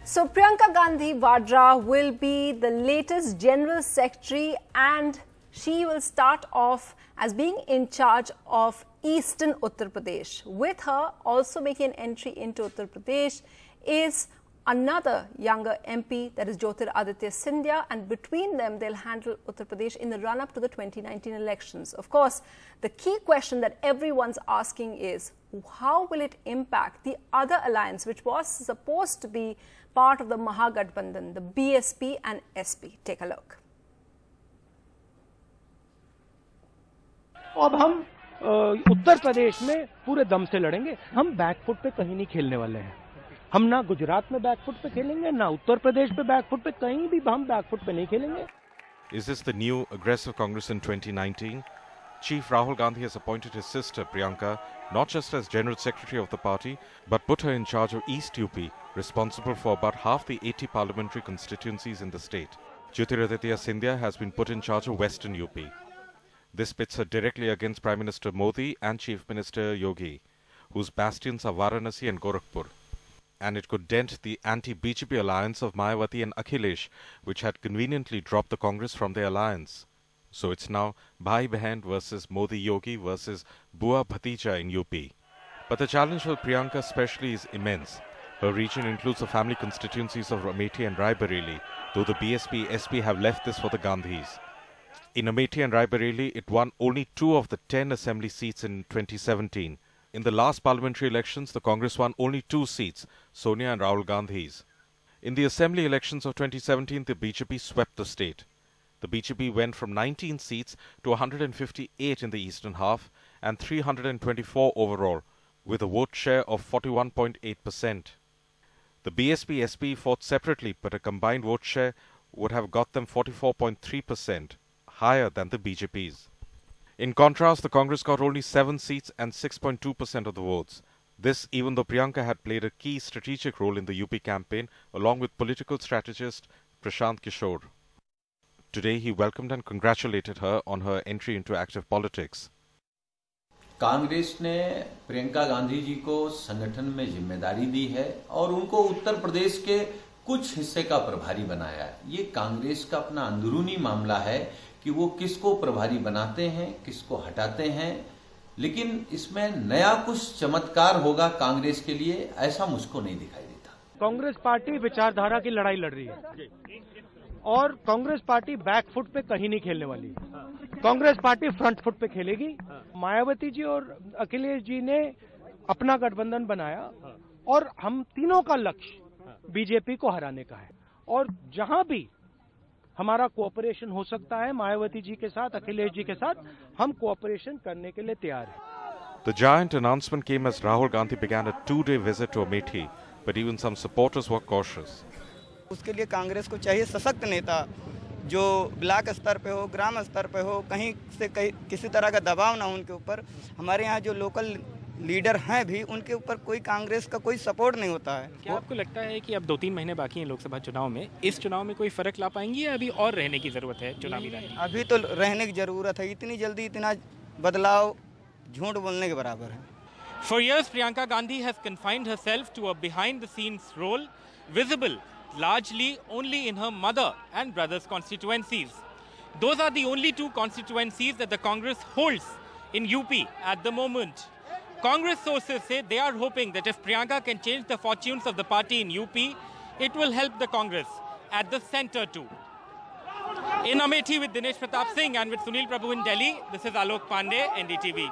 So Priyanka Gandhi Vadra will be the latest General Secretary, and she will start off as being in charge of Eastern Uttar Pradesh. With her also making an entry into Uttar Pradesh is another younger MP, that is Jyotiraditya Scindia, and between them they'll handle Uttar Pradesh in the run-up to the 2019 elections. Of course, the key question that everyone's asking is, how will it impact the other alliance which was supposed to be part of the Mahagathbandhan, the BSP and SP? Take a look. अब हम उत्तर प्रदेश में पूरे दम से लड़ेंगे। हम back foot पे कहीं नहीं खेलने वाले हैं। हम ना गुजरात में बैकफुट पे खेलेंगे, ना उत्तर प्रदेश पे बैकफुट पे, कहीं भी हम बैकफुट पे नहीं खेलेंगे। Is this the new aggressive Congress in 2019? Chief Rahul Gandhi has appointed his sister Priyanka not just as General Secretary of the party, but put her in charge of East UP, responsible for about half the 80 parliamentary constituencies in the state. Jyotiraditya Scindia has been put in charge of Western UP. This pits her directly against Prime Minister Modi and Chief Minister Yogi, whose bastions are Varanasi and Gorakhpur. And it could dent the anti-BJP alliance of Mayawati and Akhilesh, which had conveniently dropped the Congress from their alliance. So it's now Bhai Behan versus Modi Yogi versus Bua Bhatija in UP. But the challenge for Priyanka especially is immense. Her region includes the family constituencies of Amethi and Raebareli, though the BSP, SP have left this for the Gandhis. In Amethi and Raebareli, it won only 2 of the 10 assembly seats in 2017. In the last parliamentary elections, the Congress won only 2 seats, Sonia and Rahul Gandhi's. In the assembly elections of 2017, the BJP swept the state. The BJP went from 19 seats to 158 in the eastern half and 324 overall, with a vote share of 41.8%. The BSP-SP fought separately, but a combined vote share would have got them 44.3%, higher than the BJP's. In contrast, the Congress got only 7 seats and 6.2% of the votes. This even though Priyanka had played a key strategic role in the UP campaign along with political strategist Prashant Kishore. Today he welcomed and congratulated her on her entry into active politics. Congress ने प्रियंका गांधी जी को संगठन में जिम्मेदारी दी है और उनको उत्तर प्रदेश के कुछ हिस्से का प्रभारी बनाया है। ये कांग्रेस का अपना अंदरूनी मामला है कि वो किसको प्रभारी बनाते हैं, किसको हटाते हैं, लेकिन इसमें नया कुछ चमत्कार होगा कांग्रेस के लिए, ऐसा मुझको नहीं दिखाई देता। कांग्रेस पार्टी विचारधारा की लड़ाई लड़ रही है और कांग्रेस पार्टी बैकफुट पे कहीं नहीं खेलने वाली है। कांग्रेस पार्टी फ्रंट फुट पे खेलेगी। मायावती जी और अखिलेश जी ने अपना गठबंधन बनाया और हम तीनों का लक्ष्य बीजेपी को हराने का है और जहां भी हमारा कोऑपरेशन हो सकता है मायावती जी के साथ, अखिलेश जी के साथ, हम कोऑपरेशन करने के लिए तैयार हैं। The giant announcement came as Rahul Gandhi began a 2-day visit to Amethi, but even some supporters were cautious. उसके लिए कांग्रेस को चाहिए सशक्त नेता जो ब्लॉक स्तर पे हो, ग्राम स्तर पे हो, कहीं से किसी तरह का दबाव ना हो उनके ऊपर। हमारे यहाँ जो लोकल लीडर हैं भी उनके ऊपर कोई कांग्रेस का कोई सपोर्ट नहीं होता है। क्या आपको लगता है कि अब 2-3 महीने बाकी हैं लोकसभा चुनाव में, इस चुनाव में कोई फर्क ला पाएंगी या अभी और रहने की जरूरत है चुनावी रणनीति? अभी तो रहने की जरूरत है, इतनी जल्दी इतना बदलाव झूठ बोलने के बराबर है। For years, Priyanka Gandhi has confined herself to a behind-the-scenes role, visible largely only in her mother and brother's constituencies. Those are the only 2 constituencies that the Congress holds in UP at the moment. Congress sources say they are hoping that if Priyanka can change the fortunes of the party in UP, it will help the Congress at the centre too. In Amethi with Dinesh Pratap Singh and with Sunil Prabhu in Delhi, this is Alok Pandey, NDTV.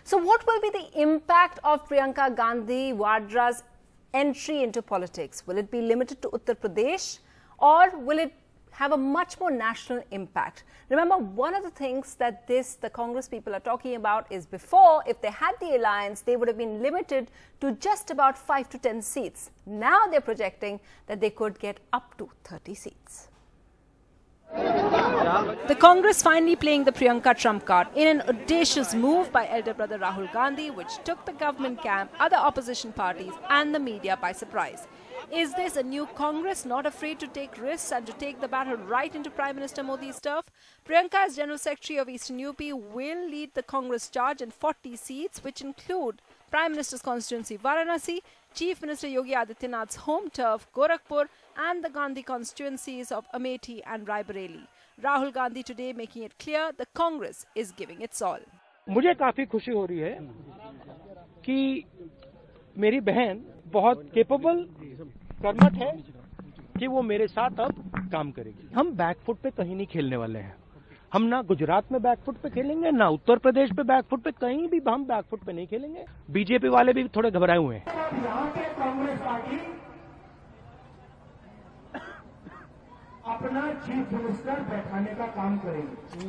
So what will be the impact of Priyanka Gandhi Vadra's entry into politics? Will it be limited to Uttar Pradesh or will it have a much more national impact? Remember, one of the things that the Congress people are talking about is before, if they had the alliance, they would have been limited to just about 5 to 10 seats. Now they're projecting that they could get up to 30 seats. The Congress finally playing the Priyanka trump card in an audacious move by elder brother Rahul Gandhi, which took the government camp, other opposition parties and the media by surprise. Is this a new Congress not afraid to take risks and to take the battle right into Prime Minister Modi's turf? Priyanka, as General Secretary of Eastern UP, will lead the Congress charge in 40 seats, which include Prime Minister's constituency Varanasi, Chief Minister Yogi Adityanath's home turf Gorakhpur, and the Gandhi constituencies of Amethi and Raebareli. Rahul Gandhi today making it clear the Congress is giving its all. मुझे काफी खुशी हो रही है कि मेरी बहन बहुत केपेबल कर्मठ है कि वो मेरे साथ अब काम करेगी। हम बैकफुट पे कहीं नहीं खेलने वाले हैं। हम ना गुजरात में बैकफुट पे खेलेंगे, ना उत्तर प्रदेश पे बैकफुट पे, कहीं भी हम बैकफुट पे नहीं खेलेंगे। बीजेपी वाले भी थोड़े घबराए हुए हैं। यहाँ पे कांग्रेस पार्टी अपना चीफ मिनिस्टर बैठाने का काम करेगी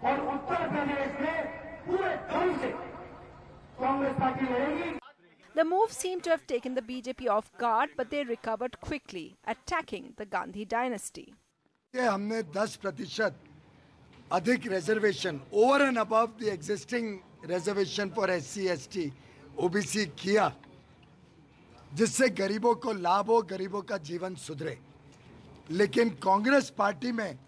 और उत्तर प्रदेश में पूरे ढंग से कांग्रेस पार्टी लड़ेगी। The move seemed to have taken the BJP off guard, but they recovered quickly, attacking the Gandhi dynasty. हमने 10% अधिक reservation over and above the existing reservation for SC, ST, OBC किया, जिससे गरीबों को लाभ हो, गरीबों का जीवन सुधरे। लेकिन कांग्रेस पार्टी में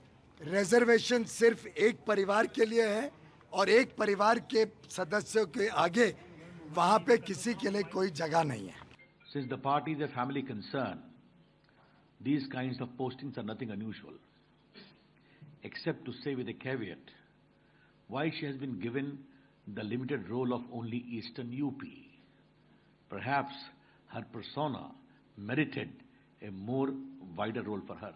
रिजर्वेशन सिर्फ एक परिवार के लिए है और एक परिवार के सदस्यों के आगे वहां पे किसी के लिए कोई जगह नहीं है। Since the party is a family concern, these kinds of postings are nothing unusual, except to say with a caveat, why she has been given the limited role of only Eastern UP. Perhaps her persona merited a more wider role for her.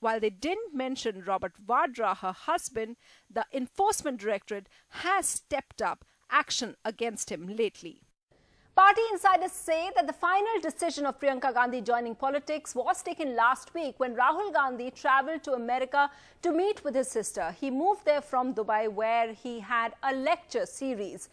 While they didn't mention Robert Vadra, her husband, the Enforcement Directorate has stepped up action against him lately. Party insiders say that the final decision of Priyanka Gandhi joining politics was taken last week when Rahul Gandhi travelled to America to meet with his sister. He moved there from Dubai, where he had a lecture series.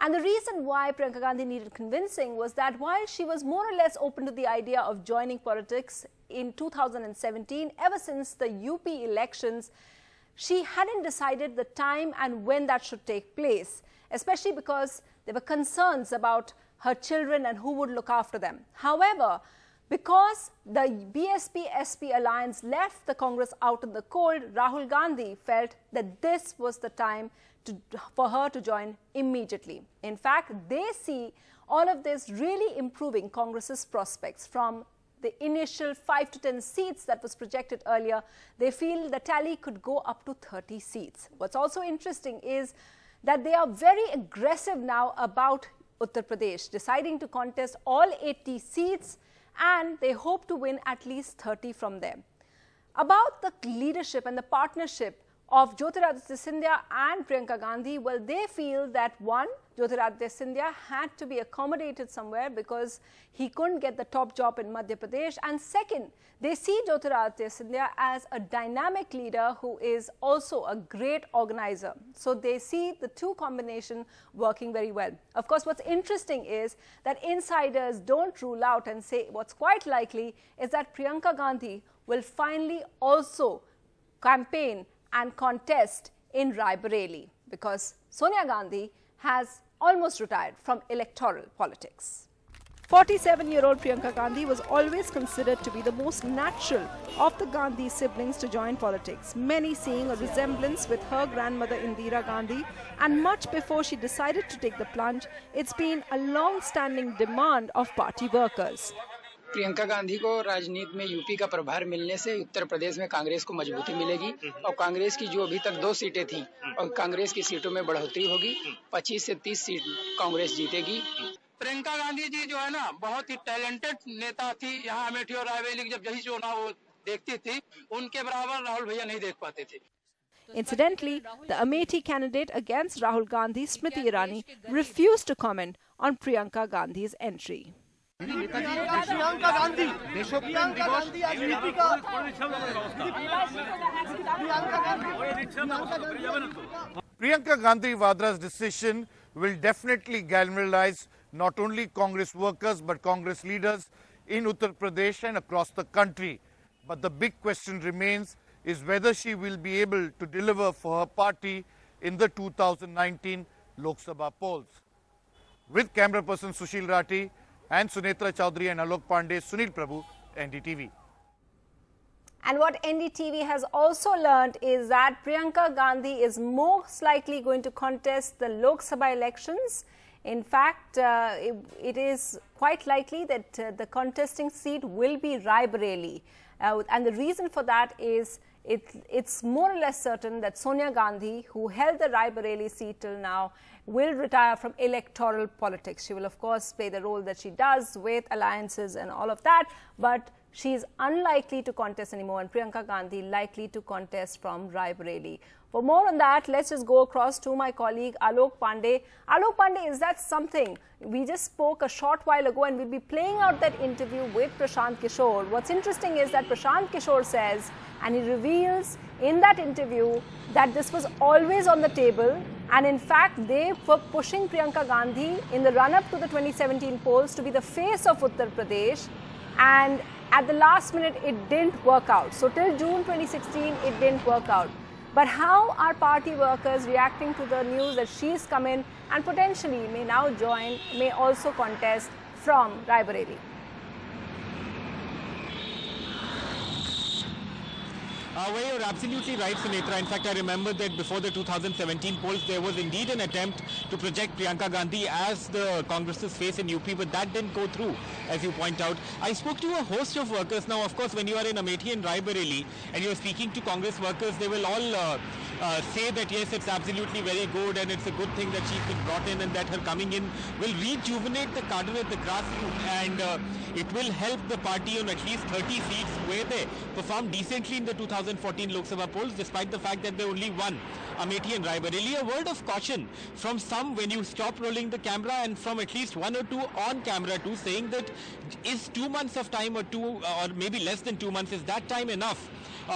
And the reason why Priyanka Gandhi needed convincing was that while she was more or less open to the idea of joining politics in 2017, ever since the UP elections, she hadn't decided the time and when that should take place, especially because there were concerns about her children and who would look after them. However, because the BSP-SP alliance left the Congress out in the cold, Rahul Gandhi felt that this was the time for her to join immediately. In fact, they see all of this really improving Congress's prospects. From the initial 5 to 10 seats that was projected earlier, they feel the tally could go up to 30 seats. What's also interesting is that they are very aggressive now about Uttar Pradesh, deciding to contest all 80 seats, and they hope to win at least 30 from them. About the leadership and the partnership of Jyotiraditya Scindia and Priyanka Gandhi, well, they feel that one, Jyotiraditya Scindia had to be accommodated somewhere because he couldn't get the top job in Madhya Pradesh, and second, they see Jyotiraditya Scindia as a dynamic leader who is also a great organizer. So they see the two combination working very well. Of course, what's interesting is that insiders don't rule out and say what's quite likely is that Priyanka Gandhi will finally also campaign and contest in Raebareli, because Sonia Gandhi has almost retired from electoral politics. 47-year-old Priyanka Gandhi was always considered to be the most natural of the Gandhi siblings to join politics, many seeing a resemblance with her grandmother Indira Gandhi, and much before she decided to take the plunge, it's been a long-standing demand of party workers. Priyanka Gandhi को राजनीति में UP का प्रभार मिलने से उत्तर प्रदेश में कांग्रेस को मजबूती मिलेगी और कांग्रेस की जो अभी तक 2 सीटें थीं और कांग्रेस की सीटों में बढ़ोतरी होगी, 25 से 30 सीट कांग्रेस जीतेगी। प्रियंका गांधी जी जो है ना, बहुत ही टैलेंटेड नेता थी। यहाँ अमेठी और रायबरेली की जब यही चुनाव देखती थी, उनके बराबर राहुल भैया नहीं देख पाते थे। Incidentally, the Amethi candidate against Rahul Gandhi, Smriti Irani, refused to comment on Priyanka Gandhi's entry. Priyanka Gandhi Vadra's decision will definitely galvanize not only Congress workers but Congress leaders in Uttar Pradesh and across the country. But the big question remains is whether she will be able to deliver for her party in the 2019 Lok Sabha polls. With camera person Sushil Rathi and Sunetra Chaudhary and Alok Pandey, Sunil Prabhu, NDTV. And what NDTV has also learned is that Priyanka Gandhi is most likely going to contest the Lok Sabha elections In fact, it is quite likely that the contesting seat will be Raebareli. And the reason for that is it's more or less certain that Sonia Gandhi, who held the Raebareli seat till now, will retire from electoral politics. She will, of course, play the role that she does with alliances and all of that, but she is unlikely to contest anymore, and Priyanka Gandhi likely to contest from Raebareli. For more on that, let's just go across to my colleague Alok Pandey. Alok Pandey, is that something? We just spoke a short while ago and we'll be playing out that interview with Prashant Kishore. What's interesting is that Prashant Kishore says, and he reveals in that interview, that this was always on the table, and in fact they were pushing Priyanka Gandhi in the run-up to the 2017 polls to be the face of Uttar Pradesh, and at the last minute it didn't work out. So till June 2016 it didn't work out. But how are party workers reacting to the news that she's come in and potentially may now join, may also contest from Raebareli? Well, you're absolutely right, Sunetra. In fact, I remember that before the 2017 polls, there was indeed an attempt to project Priyanka Gandhi as the Congress's face in UP, but that didn't go through, as you point out. I spoke to a host of workers. Now, of course, when you are in Amethi and Raebareli and you're speaking to Congress workers, they will all say that, yes, it's absolutely very good and it's a good thing that she's been brought in and that her coming in will rejuvenate the cadre at the grassroots, and it will help the party on at least 30 seats where they performed decently in the 2014 Lok Sabha polls, despite the fact that they only won Amethi and Raebareli. A word of caution from some when you stop rolling the camera, and from at least one or two on camera too, saying that is 2 months of time or maybe less than 2 months, is that time enough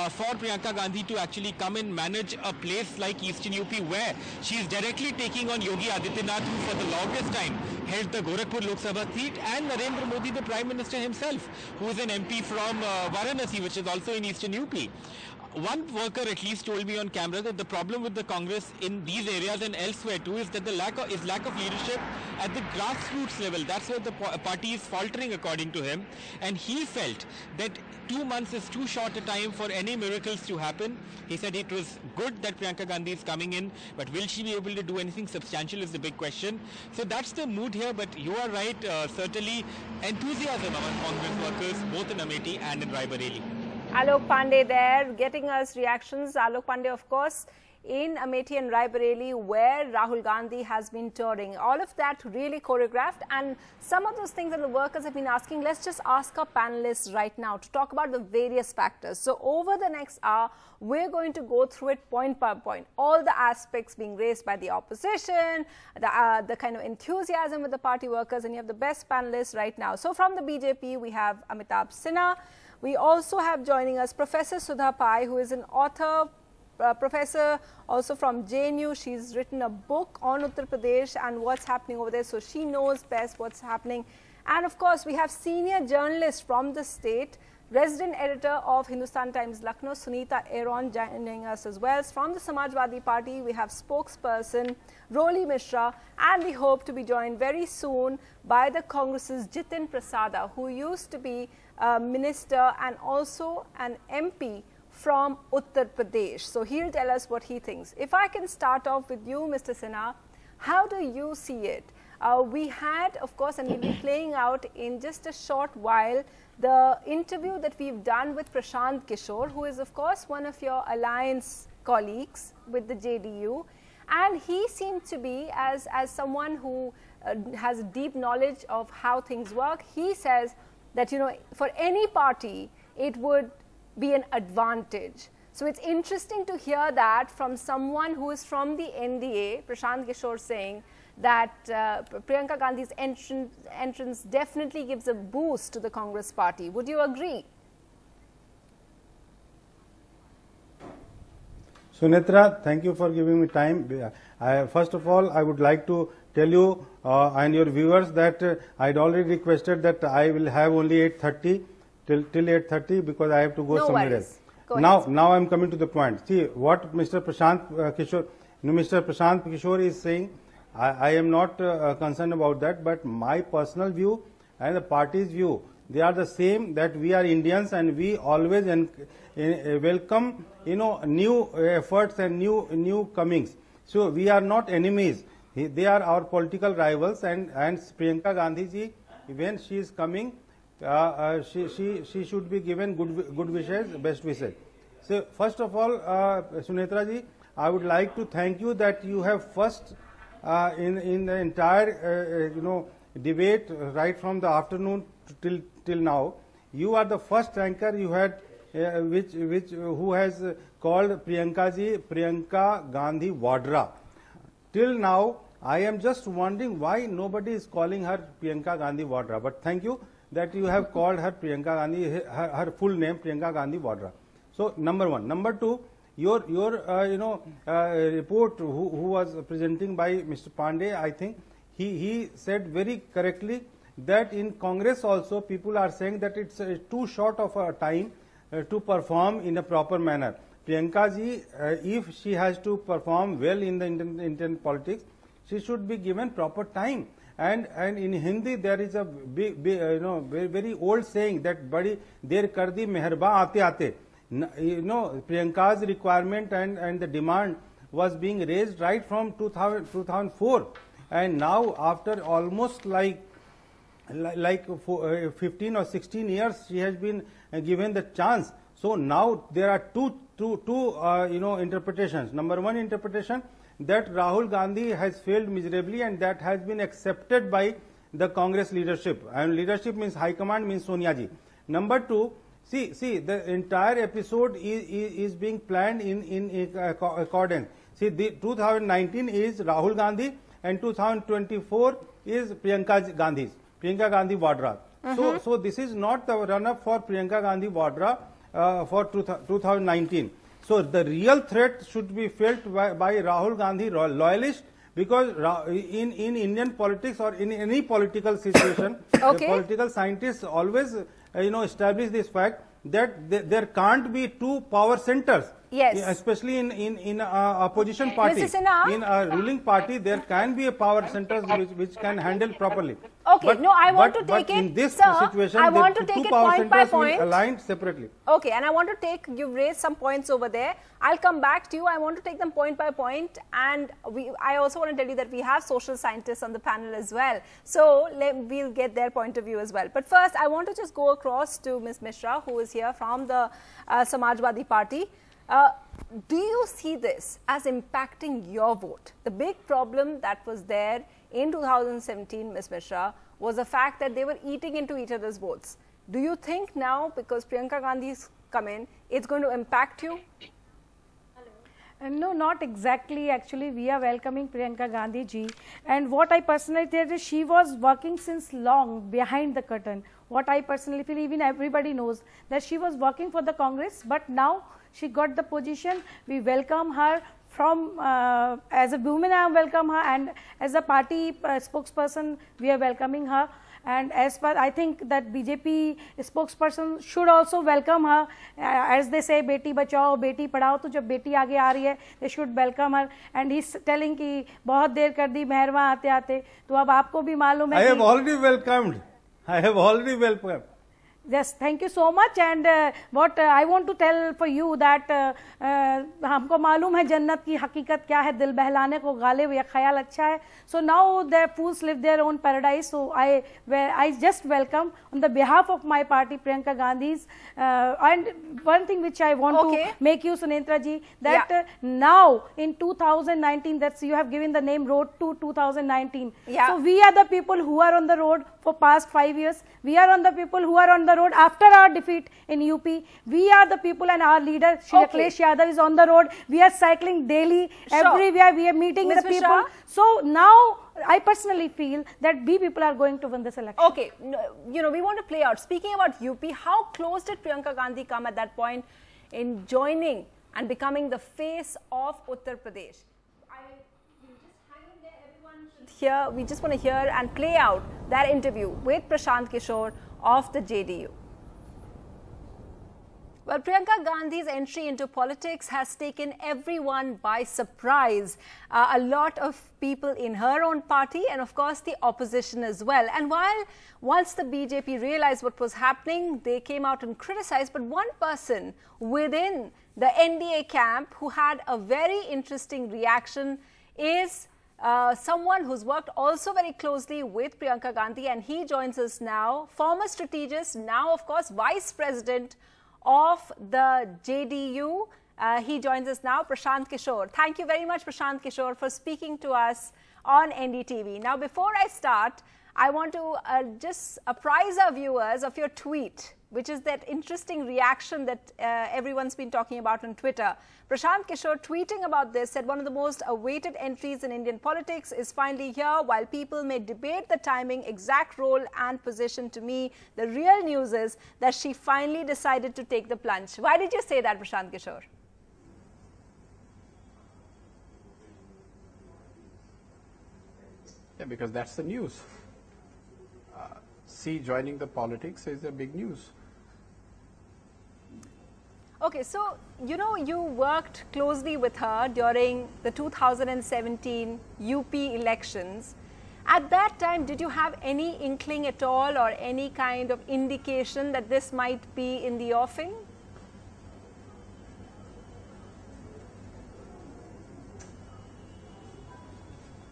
for Priyanka Gandhi to actually come and manage a place like Eastern UP, where she is directly taking on Yogi Adityanath, who for the longest time held the Gorakhpur Lok Sabha seat, and Narendra Modi, the Prime Minister himself, who is an MP from Varanasi, which is also in Eastern UP. One worker at least told me on camera that the problem with the Congress in these areas and elsewhere too is that the lack of leadership at the grassroots level. That's where the party is faltering, according to him. And he felt that 2 months is too short a time for any miracles to happen. He said it was good that Priyanka Gandhi is coming in, but will she be able to do anything substantial is the big question. So that's the mood here, but you are right, certainly enthusiasm among Congress workers, both in Amethi and in Raebareli. Alok Pandey there getting us reactions. Alok Pandey, of course, in Amethi and Raebareli, where Rahul Gandhi has been touring. All of that really choreographed, and some of those things that the workers have been asking, let's just ask our panelists right now to talk about the various factors. So over the next hour, we're going to go through it point by point. All the aspects being raised by the opposition, the kind of enthusiasm with the party workers, and you have the best panelists right now. So from the BJP, we have Amitabh Sinha. We also have joining us Professor Sudha Pai, who is an author, professor also from JNU. She's written a book on Uttar Pradesh and what's happening over there, so she knows best what's happening. And of course, we have senior journalist from the state, resident editor of Hindustan Times Lucknow, Sunita Aaron, joining us as well. From the Samajwadi Party, we have spokesperson Roli Mishra, and we hope to be joined very soon by the Congress's Jitin Prasada, who used to be a minister and also an MP from Uttar Pradesh. So he'll tell us what he thinks. If I can start off with you, Mr. Sinha, how do you see it? We had, of course, and we'll be playing out in just a short while, the interview that we've done with Prashant Kishore, who is, of course, one of your alliance colleagues with the JDU. And he seemed to be, as someone who has a deep knowledge of how things work, he says that, you know, for any party, it would be an advantage. So it's interesting to hear that from someone who is from the NDA, Prashant Kishore, saying that Priyanka Gandhi's entrance definitely gives a boost to the Congress party. Would you agree? Sunetra, thank you for giving me time. First of all, I would like to tell you and your viewers that I had already requested that I will have only 8:30 till 8:30 because I have to go somewhere else. Now I am coming to the point. See what Mr. Prashant Kishore is saying. I am not concerned about that, but my personal view and the party's view, they are the same, that we are Indians and we always welcome, you know, new efforts and new comings. So we are not enemies. They are our political rivals, and Priyanka Gandhi ji, when she is coming, she should be given good wishes, best wishes. So first of all, Sunetra ji, I would like to thank you that you have first in the entire debate right from the afternoon till now. You are the first anchor you had who has called Priyanka Gandhi Vadra. Till now, I am just wondering why nobody is calling her Priyanka Gandhi Vadra. But thank you that you have called her Priyanka Gandhi, her full name Priyanka Gandhi Vadra. So number one. Number two, your report who was presenting by Mr. Pandey, I think he said very correctly that in Congress also people are saying that it's too short of a time to perform in a proper manner. Priyanka ji, if she has to perform well in the Indian politics, she should be given proper time. And in Hindi there is a very old saying that badi der kar di meherba aate aate. Priyanka's requirement and the demand was being raised right from 2004, and now after almost like 15 or 16 years she has been given the chance. So now there are two interpretations. Number one interpretation, that Rahul Gandhi has failed miserably, and that has been accepted by the Congress leadership, and leadership means High Command, means Sonia ji. Number two, see the entire episode is being planned in accordance. See, the 2019 is Rahul Gandhi and 2024 is Priyanka Gandhi Vadra. So this is not the run-up for Priyanka Gandhi Vadra for 2019. So the real threat should be felt by Rahul Gandhi loyalists, because in Indian politics or in any political situation, the political scientists always establish this fact that there can't be two power centers. Yes. Especially in opposition party. In a ruling party, there can be a power centers which can handle properly. Okay, but, no, I want to take but it, in this sir, situation, I want to take two it power point by centers point. will aligned separately. Okay, and I want to take, you've raised some points over there. I'll come back to you. I want to take them point by point, and I also want to tell you that we have social scientists on the panel as well. So we'll get their point of view as well. But first, I want to just go across to Ms. Mishra, who is here from the Samajwadi Party. Do you see this as impacting your vote? The big problem that was there in 2017, Ms. Mishra, was the fact that they were eating into each other's votes. Do you think now, because Priyanka Gandhi's come in, it's going to impact you? No, not exactly. Actually, we are welcoming Priyanka Gandhi ji. And what I personally think is she was working since long behind the curtain. What I personally feel, even everybody knows that she was working for the Congress, but now she got the position. We welcome her. From as a woman, I welcome her, and as a party spokesperson, we are welcoming her. And as per, I think that BJP spokesperson should also welcome her. As they say, "Beti bachao, beti padhao." तो जब बेटी आगे आ रही है, they should welcome her. And he's telling कि बहुत देर कर दी मेहरबान आते आते. तो अब आपको भी मालूम है. I have already welcomed. I have already welcomed. Yes, thank you so much. And what I want to tell for you that हमको मालूम है जन्नत की हकीकत क्या है, दिल बहलाने को गालिब या ख्याल अच्छा है. So now the fools live their own paradise. So I just welcome on the behalf of my party Priyanka Gandhi's. And one thing which I want to make you, Sunetra ji, that now in 2019, that's you have given the name Road to 2019. So we are the people who are on the road for past 5 years. We are on the people who are on the road after our defeat in UP. We are the people, and our leader Shri Akhilesh Yadav is on the road. We are cycling daily, everywhere. We are meeting the people. So now I personally feel that we people are going to win this election. Okay, we want to play out. Speaking about UP, how close did Priyanka Gandhi come at that point in joining and becoming the face of Uttar Pradesh? Here, we just want to hear and play out that interview with Prashant Kishore of the JDU. Well, Priyanka Gandhi's entry into politics has taken everyone by surprise. A lot of people in her own party and, of course, the opposition as well. And once the BJP realized what was happening, they came out and criticized. But one person within the NDA camp who had a very interesting reaction is someone who's worked also very closely with Priyanka Gandhi, and he joins us now, former strategist, now of course Vice President of the JDU. He joins us now, Prashant Kishore. Thank you very much, Prashant Kishore, for speaking to us on NDTV. Now, before I start, I want to just apprise our viewers of your tweet, which is that interesting reaction that everyone's been talking about on Twitter. Prashant Kishore, tweeting about this, said one of the most awaited entries in Indian politics is finally here. While people may debate the timing, exact role and position, to me, the real news is that she finally decided to take the plunge. Why did you say that, Prashant Kishore? Yeah, because that's the news. She joining the politics is a big news. Okay, so, you know, you worked closely with her during the 2017 UP elections. At that time, did you have any inkling at all or any kind of indication that this might be in the offing?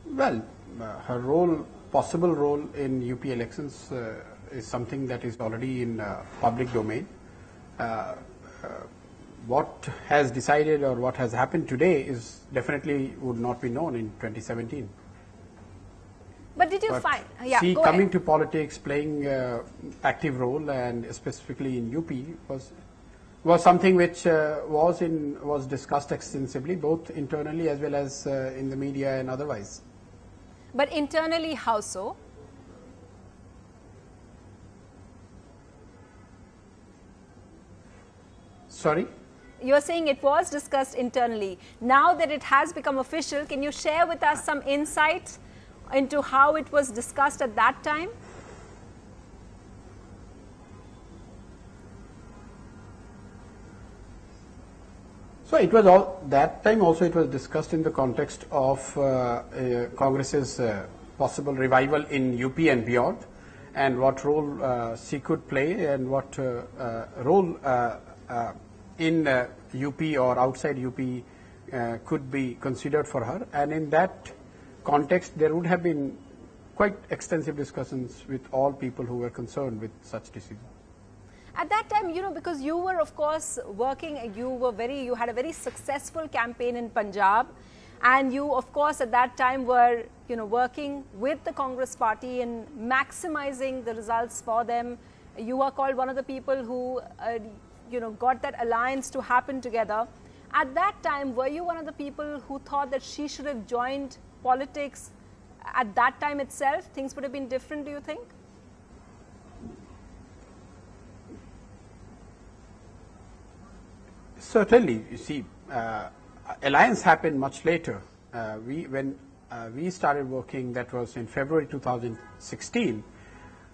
Well, her role, possible role in UP elections is something that is already in public domain. What has decided or what has happened today is definitely would not be known in 2017. But did you find, she coming to politics, playing active role, and specifically in UP was something which was discussed extensively, both internally as well as in the media and otherwise. But internally, how so? Sorry? You're saying it was discussed internally. Now that it has become official, can you share with us some insight into how it was discussed at that time? So it was that time also it was discussed in the context of Congress's possible revival in UP and beyond, and what role she could play and what role in UP or outside UP could be considered for her. And in that context, there would have been quite extensive discussions with all people who were concerned with such decisions. At that time, you know, because you were, of course, working, you had a very successful campaign in Punjab, and you, of course, at that time were, you know, working with the Congress party and maximizing the results for them. You are called one of the people who, you know, got that alliance to happen together. At that time, were you one of the people who thought that she should have joined politics at that time itself? Things would have been different, do you think? Certainly. You see, alliance happened much later. When we started working, that was in February 2016,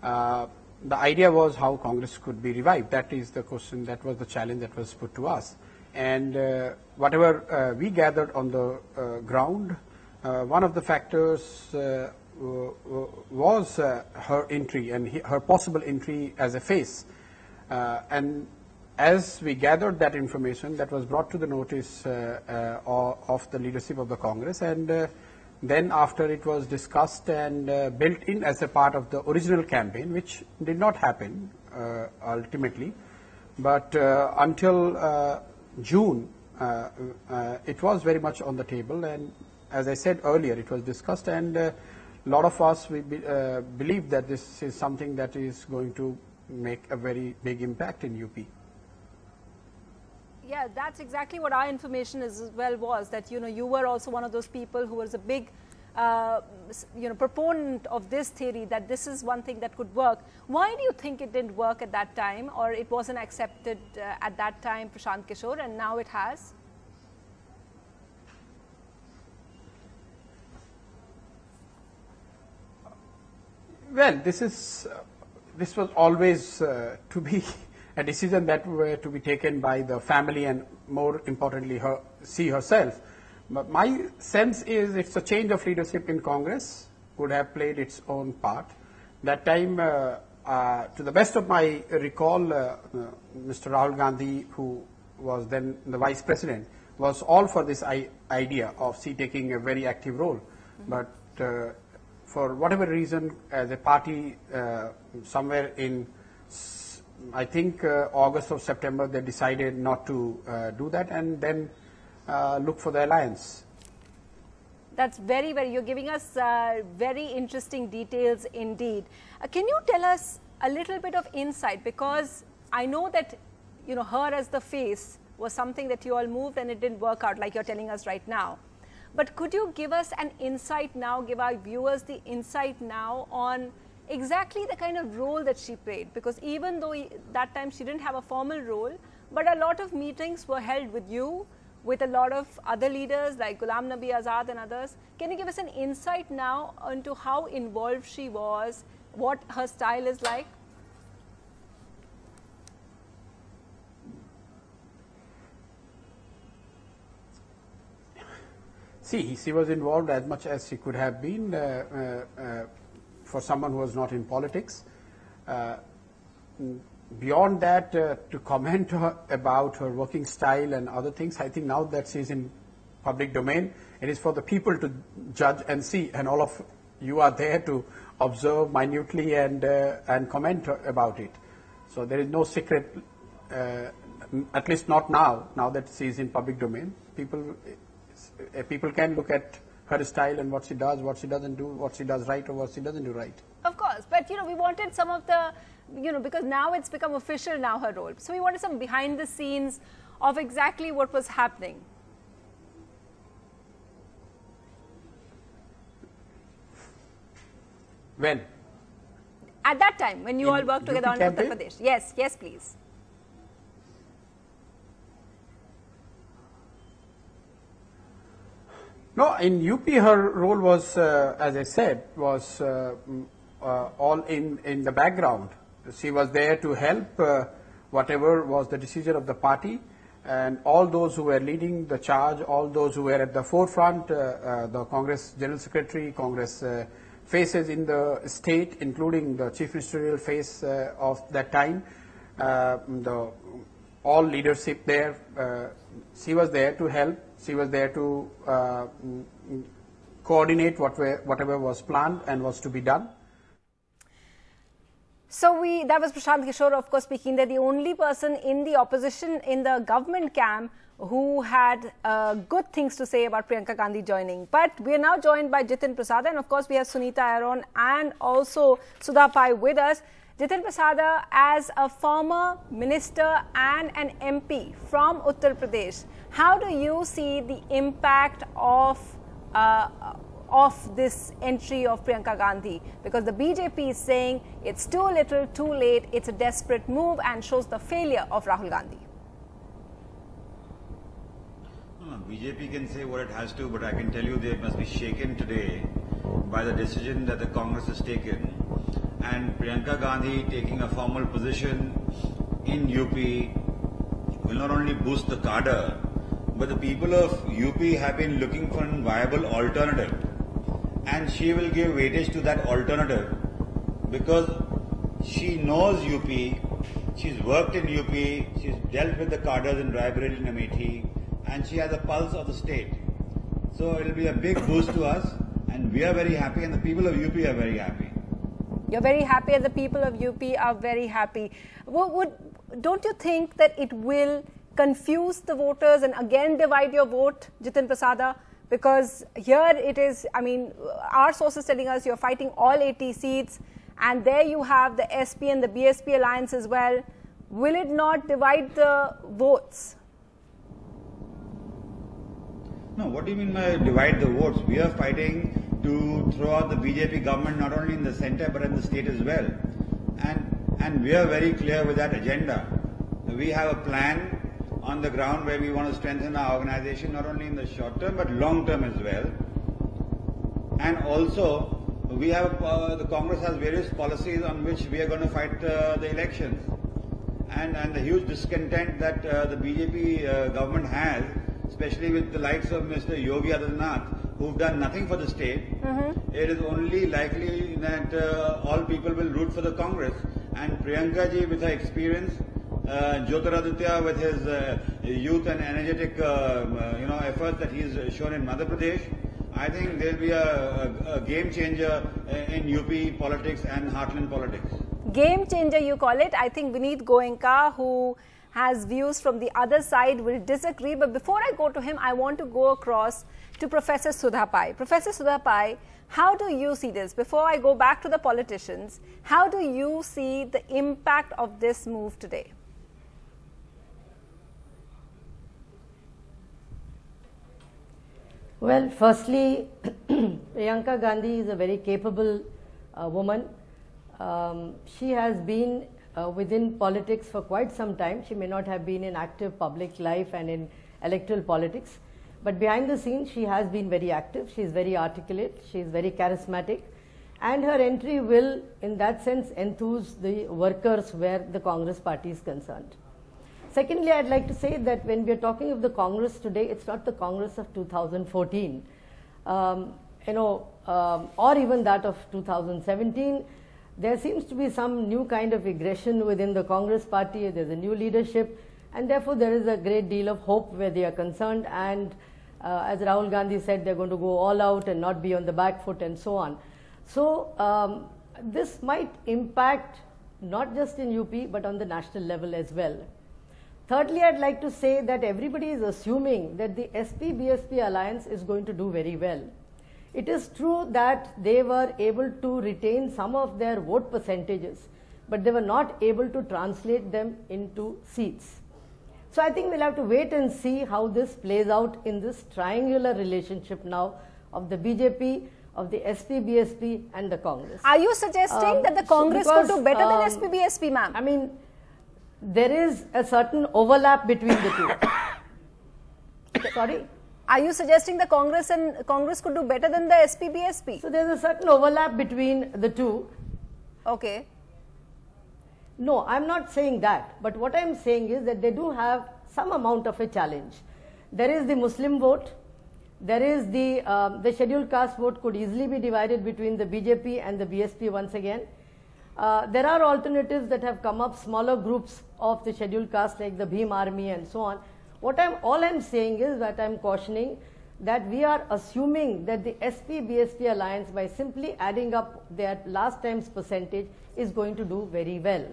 the idea was how Congress could be revived. That is the question, that was the challenge that was put to us. And whatever we gathered on the ground, one of the factors was her entry and her possible entry as a face. And as we gathered that information, that was brought to the notice of the leadership of the Congress, and then after it was discussed and built in as a part of the original campaign, which did not happen ultimately, but until June, it was very much on the table, and as I said earlier, it was discussed, and a lot of us believe that this is something that is going to make a very big impact in UP. Yeah, that's exactly what our information as well was, that, you know, you were also one of those people who was a big, you know, proponent of this theory that this is one thing that could work. Why do you think it didn't work at that time, or it wasn't accepted at that time, Prashant Kishore, and now it has? Well, this was always to be a decision that were to be taken by the family and, more importantly, she herself. But my sense is it's a change of leadership in Congress would have played its own part. That time, to the best of my recall, Mr. Rahul Gandhi, who was then the Vice President, was all for this idea of she taking a very active role. but for whatever reason, as a party, somewhere in, I think, August or September, they decided not to do that and then look for the alliance. That's very, you're giving us very interesting details indeed. Can you tell us a little bit of insight? Because I know that, you know, her as the face was something that you all moved and it didn't work out like you're telling us right now. But could you give us an insight now, give our viewers the insight now on exactly the kind of role that she played? Because even though that time she didn't have a formal role, but a lot of meetings were held with you, with a lot of other leaders like Ghulam Nabi Azad and others. Can you give us an insight now into how involved she was, what her style is like? See, she was involved as much as she could have been for someone who was not in politics. Beyond that, to comment about her working style and other things, I think now that she's in public domain, it is for the people to judge and see, and all of you are there to observe minutely and comment about it. So there is no secret, at least not now. Now that she's in public domain, people can look at her style and what she does, what she doesn't do, what she does right or what she doesn't do right. Of course, but you know, we wanted some of the, you know, because now it's become official now, her role. So we wanted some behind the scenes of exactly what was happening. When? At that time, when you all worked together on Uttar Pradesh. Yes, yes, please. No, in UP her role was, as I said, was all in the background. She was there to help whatever was the decision of the party, and all those who were leading the charge, all those who were at the forefront, the Congress General Secretary, Congress faces in the state, including the Chief Ministerial face of that time, all leadership there. She was there to help. She was there to coordinate whatever was planned and was to be done. So that was Prashant Kishore, of course, speaking. They're the only person in the opposition, in the government camp, who had good things to say about Priyanka Gandhi joining. But we are now joined by Jitin Prasada, and of course we have Sunita Aaron and also Sudha Pai with us. Jitin Prasada, as a former minister and an MP from Uttar Pradesh, how do you see the impact of this entry of Priyanka Gandhi? Because the BJP is saying it's too little, too late, it's a desperate move and shows the failure of Rahul Gandhi. BJP can say what it has to, but I can tell you they must be shaken today by the decision that the Congress has taken. And Priyanka Gandhi taking a formal position in UP will not only boost the cadre, but the people of UP have been looking for a viable alternative. And she will give weightage to that alternative because she knows UP, she's worked in UP, she's dealt with the cadres in Raebareli and Amethi, and she has a pulse of the state. So it will be a big boost to us, and we are very happy, and the people of UP are very happy. You're very happy, and the people of UP are very happy. Don't you think that it will confuse the voters and again divide your vote, Jitin Prasada? Because here it is, I mean, our sources telling us you're fighting all 80 seats, and there you have the SP and the BSP alliance as well. Will it not divide the votes? No, what do you mean by divide the votes? We are fighting to throw out the BJP government not only in the centre but in the state as well. And we are very clear with that agenda. We have a plan on the ground where we want to strengthen our organization not only in the short term but long term as well. And also we have, the Congress has various policies on which we are going to fight the elections. And the huge discontent that the BJP government has, especially with the likes of Mr. Yogi Adityanath, who've done nothing for the state, it is only likely that all people will root for the Congress. And Priyanka ji with her experience, Jyotiraditya with his youth and energetic efforts that he's shown in Madhya Pradesh, I think there will be a game changer in UP politics and heartland politics. Game changer you call it. I think Vineet Goenka, who has views from the other side, will disagree. But before I go to him, I want to go across to Professor Sudha Pai. Professor Sudha Pai, how do you see this? Before I go back to the politicians, how do you see the impact of this move today? Well, firstly, Priyanka Gandhi is a very capable woman. She has been within politics for quite some time. She may not have been in active public life and in electoral politics, but behind the scenes she has been very active. She is very articulate, she is very charismatic, and her entry will in that sense enthuse the workers where the Congress party is concerned. Secondly, I'd like to say that when we are talking of the Congress today, it's not the Congress of 2014, or even that of 2017. There seems to be some new kind of aggression within the Congress party. There's a new leadership, and therefore there is a great deal of hope where they are concerned. And as Rahul Gandhi said, they're going to go all out and not be on the back foot and so on. So this might impact not just in UP but on the national level as well. Thirdly, I'd like to say that everybody is assuming that the SP-BSP alliance is going to do very well. It is true that they were able to retain some of their vote percentages, but they were not able to translate them into seats. So I think we'll have to wait and see how this plays out in this triangular relationship now of the BJP, of the SP-BSP and the Congress. Are you suggesting that the Congress could do better than SP-BSP, ma'am? I mean, there is a certain overlap between the two. Sorry? Are you suggesting the Congress could do better than the SP-BSP? So there's a certain overlap between the two. Okay. No, I'm not saying that. But what I'm saying is that they do have some amount of a challenge. There is the Muslim vote. There is the scheduled caste vote could easily be divided between the BJP and the BSP once again. There are alternatives that have come up, smaller groups of the scheduled caste like the Bhim Army and so on. All I'm saying is that I'm cautioning that we are assuming that the SP-BSP alliance, by simply adding up their last time's percentage, is going to do very well.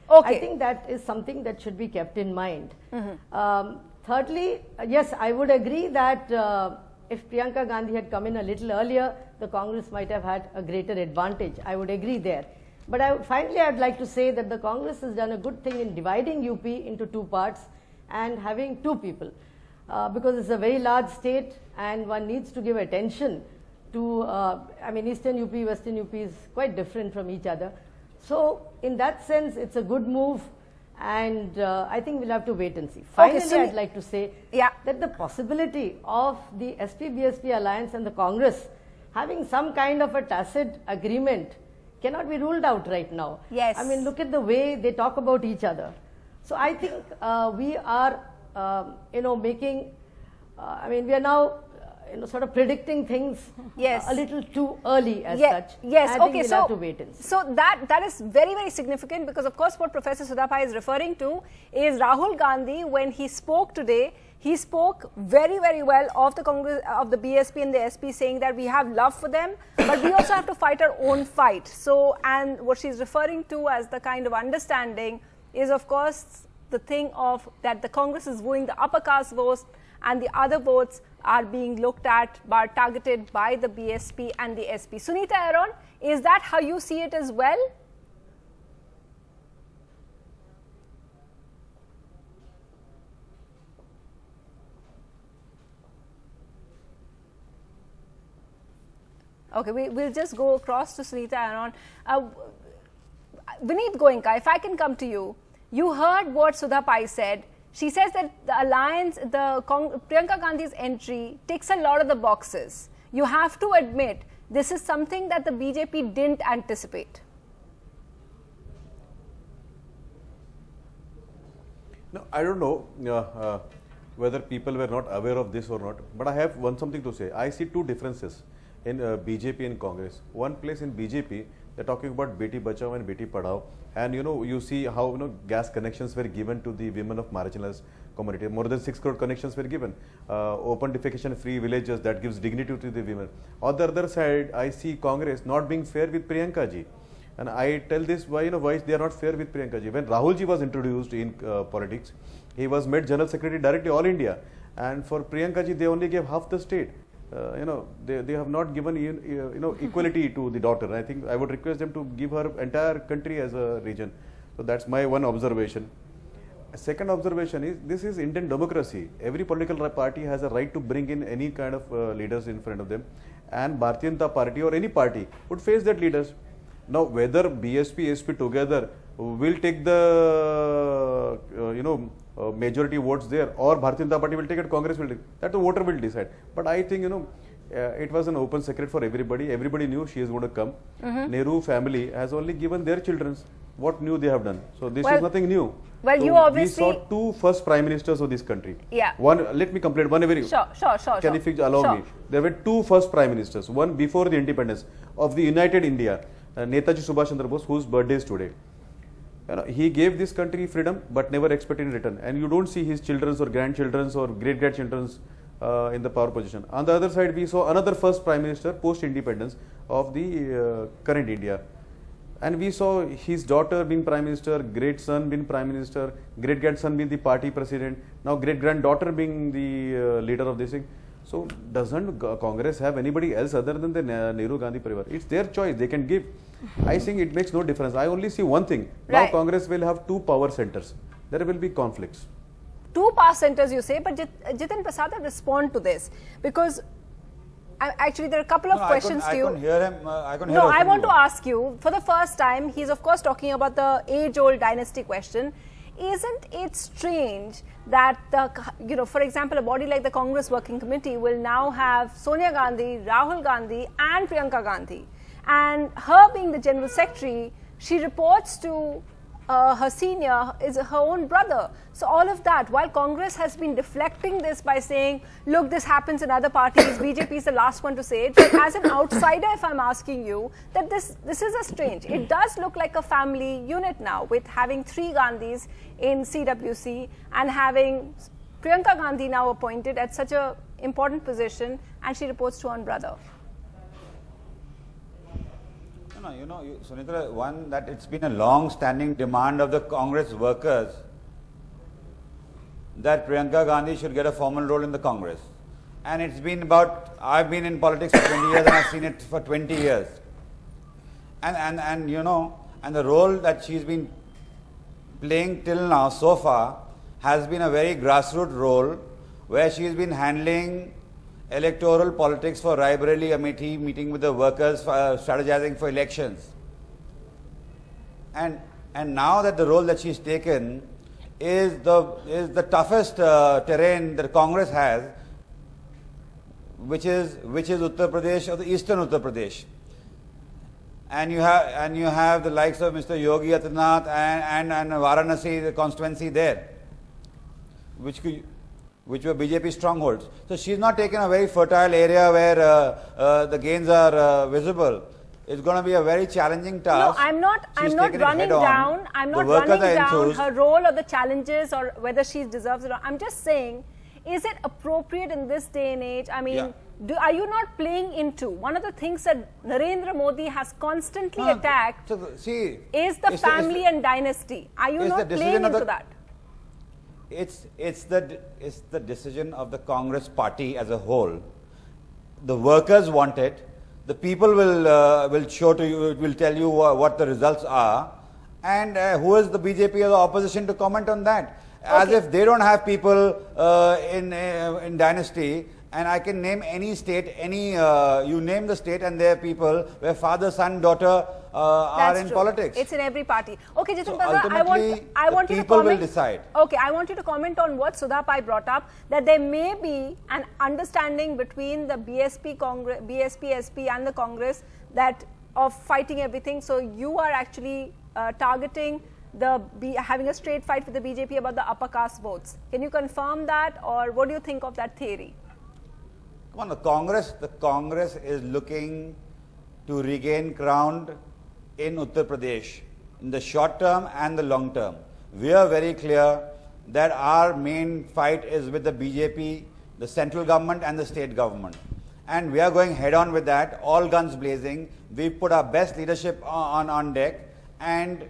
Okay. I think that is something that should be kept in mind. Thirdly, yes, I would agree that if Priyanka Gandhi had come in a little earlier, the Congress might have had a greater advantage. I would agree there. But finally, I'd like to say that the Congress has done a good thing in dividing UP into two parts and having two people. Because it's a very large state and one needs to give attention to, I mean, Eastern UP, Western UP is quite different from each other. So in that sense, it's a good move, and I think we'll have to wait and see. Finally, okay, so I'd like to say that the possibility of the SP-BSP alliance and the Congress having some kind of a tacit agreement cannot be ruled out right now. Yes. I mean, look at the way they talk about each other. So I think we are, making, we are now sort of predicting things a little too early as such. Yes, I think we'll have to wait and see. So that is very, very significant, because of course what Professor Sudha Pai is referring to is Rahul Gandhi. When he spoke today, he spoke very, very well of the Congress, of the BSP and the SP, saying that we have love for them, but we also have to fight our own fight. So, and what she's referring to as the kind of understanding is of course the thing of that the Congress is wooing the upper caste votes and the other votes are being looked at, targeted by the BSP and the SP. Sunita Aaron, is that how you see it as well? Okay, we'll just go across to Sunita Aaron. Vineet Goenka, if I can come to you, you heard what Sudha Pai said. She says that the alliance, Priyanka Gandhi's entry ticks a lot of the boxes. You have to admit, this is something that the BJP didn't anticipate. No, I don't know whether people were not aware of this or not, but I have something to say. I see two differences in BJP and Congress. One place in BJP, They're talking about Beti Bachao and Beti Padhao, and you see how gas connections were given to the women of marginalized community. More than 6 crore connections were given. Open defecation free villages, that gives dignity to the women. On the other side, I see Congress not being fair with Priyanka ji. And I tell this why they are not fair with Priyanka ji. When Rahul ji was introduced in politics, he was made General Secretary directly all India. And for Priyanka ji, they only gave half the state. They have not given equality to the daughter. I think I would request them to give her entire country as a region. So that's my one observation. Second observation is, this is Indian democracy. Every political party has a right to bring in any kind of leaders in front of them, and Bharatiya Janata Party or any party would face that leaders. Now, whether BSP, SP together will take the majority votes there, or Bharatiya Janata Party will take it, Congress will take it, that the voter will decide. But I think it was an open secret for everybody. Everybody knew she is going to come. Nehru family has only given their children what new they have done. So this is nothing new. Well, so you obviously... we saw 2 first prime ministers of this country. Yeah. One, let me complete one very... Sure. Can you allow me? There were 2 first prime ministers. One before the independence of the United India, Netaji Subhash Chandra Bose, whose birthday is today. He gave this country freedom, but never expected in return. And you don't see his children's or grandchildren's or great-grandchildren's in the power position. On the other side, we saw another first prime minister post-independence of the current India. And we saw his daughter being prime minister, great son being prime minister, great grandson being the party president, now great granddaughter being the leader of this thing. So doesn't Congress have anybody else other than the Nehru Gandhi Parivar? It's their choice, they can give. I think it makes no difference. I only see one thing. Now Congress will have 2 power centers. There will be conflicts. 2 power centers, you say, but Jitin Prasad, respond to this, because actually there are a couple of questions to you. I couldn't hear him. I want to ask you, for the first time, he's of course talking about the age-old dynasty question. Isn't it strange that for example, a body like the Congress Working Committee will now have Sonia Gandhi, Rahul Gandhi and Priyanka Gandhi, and her being the General Secretary, she reports to her senior is her own brother. So all of that, while Congress has been deflecting this by saying, look, this happens in other parties, BJP is the last one to say it, but as an outsider, if I'm asking you, that this is a strange, it does look like a family unit now, with having 3 Gandhis in CWC and having Priyanka Gandhi now appointed at such a important position, and she reports to her own brother. Sunitra, one, that it's been a long-standing demand of the Congress workers that Priyanka Gandhi should get a formal role in the Congress. And it's been about, I've been in politics for 20 years and I've seen it for 20 years. And the role that she's been playing till now, so far, has been a very grassroots role where she's been handling electoral politics for Raebareli Amethi, meeting with the workers, strategizing for elections. And now that the role that she's taken is the toughest terrain that Congress has, which is Uttar Pradesh or the eastern Uttar Pradesh. And you have the likes of Mr. Yogi Adityanath and Varanasi, the constituency there, which were BJP strongholds. So she's not taken a very fertile area where the gains are visible. It's going to be a very challenging task. No, I'm not running down her role or the challenges or whether she deserves it or not. I'm just saying, is it appropriate in this day and age? I mean, are you not playing into one of the things that Narendra Modi has constantly attacked is the family and dynasty? Are you not playing into that? It's the decision of the Congress party as a whole. The workers want it. The people will show to you, will tell you what the results are, and who is the BJP or the opposition to comment on that? As if they don't have people in dynasty. And I can name any state, you name the state and their people where father, son, daughter are in politics. It's in every party. Okay, Jitin so Prasad, I want you to people comment. Will decide. Okay, I want you to comment on what Sudha Pai brought up, that there may be an understanding between the BSP, SP and the Congress that of fighting everything. So you are actually targeting having a straight fight with the BJP about the upper caste votes. Can you confirm that, or what do you think of that theory? Come on, the Congress is looking to regain ground in Uttar Pradesh in the short term and the long term. We are very clear that our main fight is with the BJP, the central government and the state government. And we are going head on with that, all guns blazing. We put our best leadership on deck, and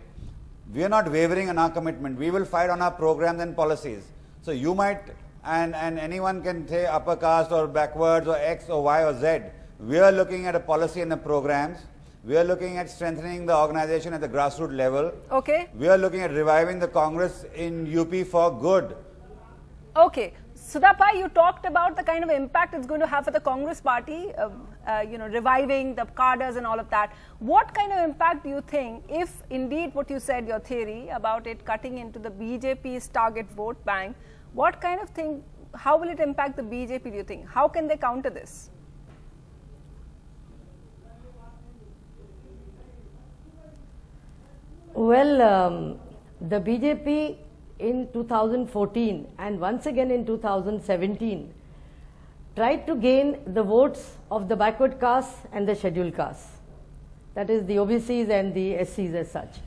we are not wavering in our commitment. We will fight on our programs and policies. So you might, and anyone can say upper caste or backwards or X or Y or Z. We are looking at a policy and the programs. We are looking at strengthening the organization at the grassroots level. Okay. We are looking at reviving the Congress in UP for good. Okay. Sudhapai, you talked about the kind of impact it's going to have for the Congress party, reviving the cadres and all of that. What kind of impact do you think, if indeed what you said, your theory about it cutting into the BJP's target vote bank, what kind of thing, how will it impact the BJP, do you think? How can they counter this? Well, the BJP in 2014 and once again in 2017 tried to gain the votes of the backward castes and the scheduled castes, that is the OBCs and the SCs as such.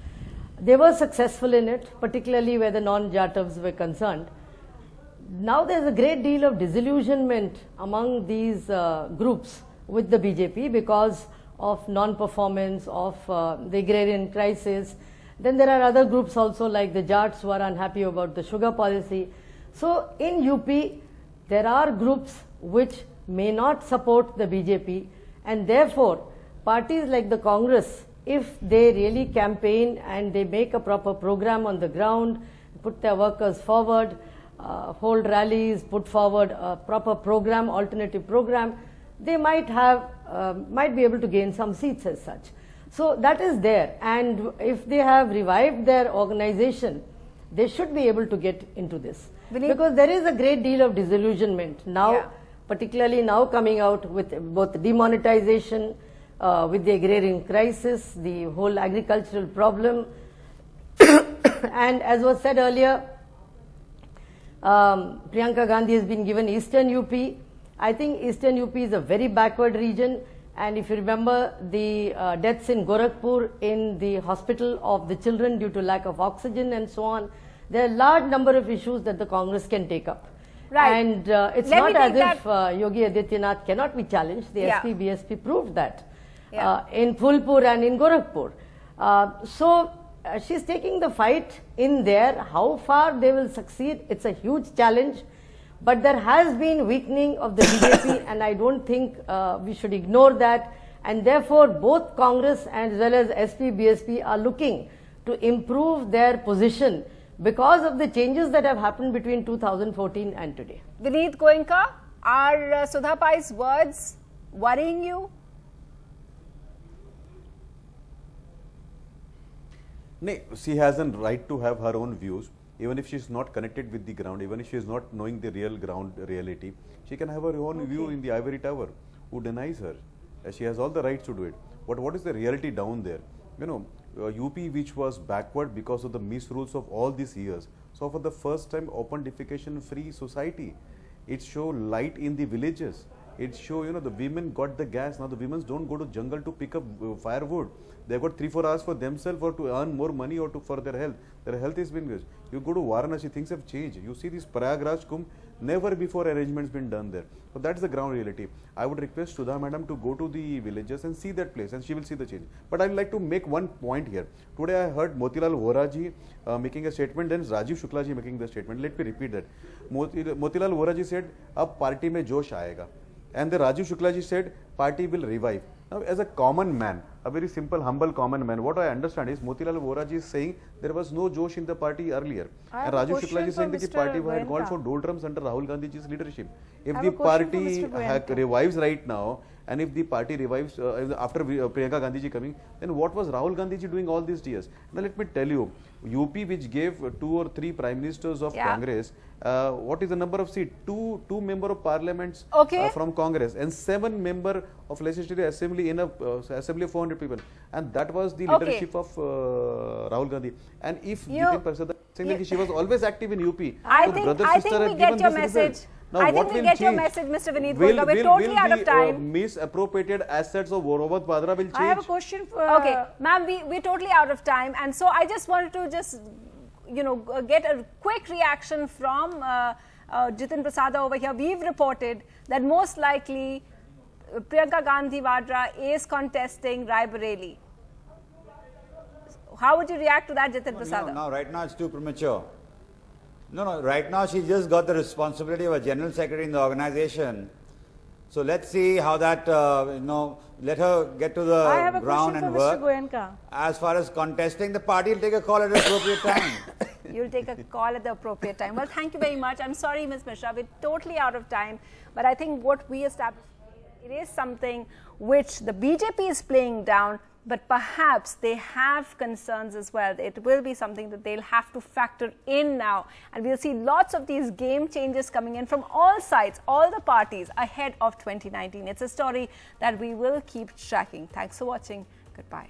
They were successful in it, particularly where the non-Jatavs were concerned. Now there is a great deal of disillusionment among these groups with the BJP because of non-performance, of the agrarian crisis. Then there are other groups also like the Jats who are unhappy about the sugar policy. So in UP, there are groups which may not support the BJP, and therefore parties like the Congress, if they really campaign and they make a proper program on the ground, put their workers forward, hold rallies, put forward a proper program, alternative program, they might be able to gain some seats as such. So that is there, and if they have revived their organization, they should be able to get into this. Because there is a great deal of disillusionment now, particularly now coming out with both demonetization, with the agrarian crisis, the whole agricultural problem, and as was said earlier, Priyanka Gandhi has been given Eastern UP. I think Eastern UP is a very backward region. And if you remember the deaths in Gorakhpur in the hospital of the children due to lack of oxygen and so on, there are a large number of issues that the Congress can take up. Right. And it's not as if Yogi Adityanath cannot be challenged. The SP, BSP proved that in Phulpur and in Gorakhpur. So she's taking the fight in there. How far they will succeed, it's a huge challenge. But there has been weakening of the BJP and I don't think we should ignore that, and therefore both Congress as well as SP, BSP are looking to improve their position because of the changes that have happened between 2014 and today. Vineet Goenka, are Sudhapai's words worrying you? No, she has a right to have her own views. Even if she is not connected with the ground, even if she is not knowing the real ground reality, she can have her own view in the ivory tower. Who denies her? She has all the rights to do it. But what is the reality down there? You know, UP which was backward because of the misrules of all these years. So for the first time, open defecation free society. It show light in the villages. It show, you know, the women got the gas. Now the women don't go to jungle to pick up firewood. They've got 3-4 hours for themselves or to earn more money or for their health. Their health is being good. You go to Varanasi, things have changed. You see this Prayagraj Kumbh, never before arrangements been done there. So that's the ground reality. I would request Sudha madam to go to the villages and see that place, and she will see the change. But I'd like to make one point here. Today I heard Motilal Vora ji making a statement, then Rajiv Shukla ji making the statement. Let me repeat that. Motilal Vora ji said, "Ab party mein josh aayega." And the Rajiv Shukla ji said, "Party will revive." Now, as a common man, a very simple, humble common man, what I understand is Motilal Vora ji is saying there was no Josh in the party earlier. And Rajiv Shukla ji is saying that the party had gone for doldrums under Rahul Gandhi ji's leadership. If the party revives right now, and if the party revives after Priyanka Gandhi ji coming, then what was Rahul Gandhi ji doing all these years? Now let me tell you, UP which gave 2 or 3 prime ministers of Congress, what is the number of seats? Two member of parliaments from Congress and 7 member of legislative assembly in a assembly of 400 people, and that was the leadership of Rahul Gandhi. And if Jitin Parsad saying that she was always active in UP, I think we get your message. Now, I think we'll get your message, Mr. Vineet Golka. We're totally out of time. Misappropriated assets of Raebareli Vadra will change. I have a question for... Okay, ma'am, we're totally out of time. And so I just wanted to get a quick reaction from Jitin Prasad over here. We've reported that most likely Priyanka Gandhi Vadra is contesting Raebareli. How would you react to that, Jitin Prasad? No, right now it's too premature. No, right now she just got the responsibility of a general secretary in the organization. So let's see how that, let her get to the ground and work. Goenka. As far as contesting, the party will take a call at the appropriate time. You'll take a call at the appropriate time. Well, thank you very much. I'm sorry, Ms. Mishra, we're totally out of time. But I think what we established, it is something which the BJP is playing down, but perhaps they have concerns as well. It will be something that they'll have to factor in now. And we'll see lots of these game changes coming in from all sides, all the parties ahead of 2019. It's a story that we will keep tracking. Thanks for watching. Goodbye.